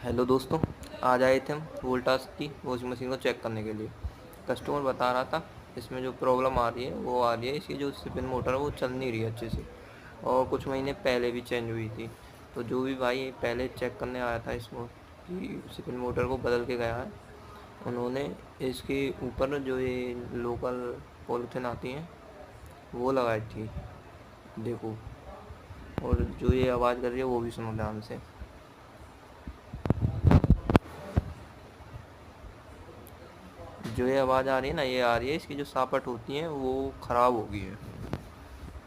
Hello दोस्तों, आज आए थे हम वोल्टास की वॉशिंग मशीन को चेक करने के लिए। कस्टमर बता रहा था इसमें जो प्रॉब्लम आ रही है वो आ रही है, इसकी जो स्पिन मोटर है वो चल नहीं रही है अच्छे से, और कुछ महीने पहले भी चेंज हुई थी। तो जो भी भाई पहले चेक करने आया था इसमें कि स्पिन मोटर को बदल के गया है, उन्होंने इसके ऊपर जो ये लोकल पॉलीथिन आती हैं वो लगाई थी, देखो। और जो ये आवाज़ कर रही है वो भी सुनो ध्यान से। जो ये आवाज़ आ रही है ना, ये आ रही है इसकी जो सापट होती है वो ख़राब हो गई है।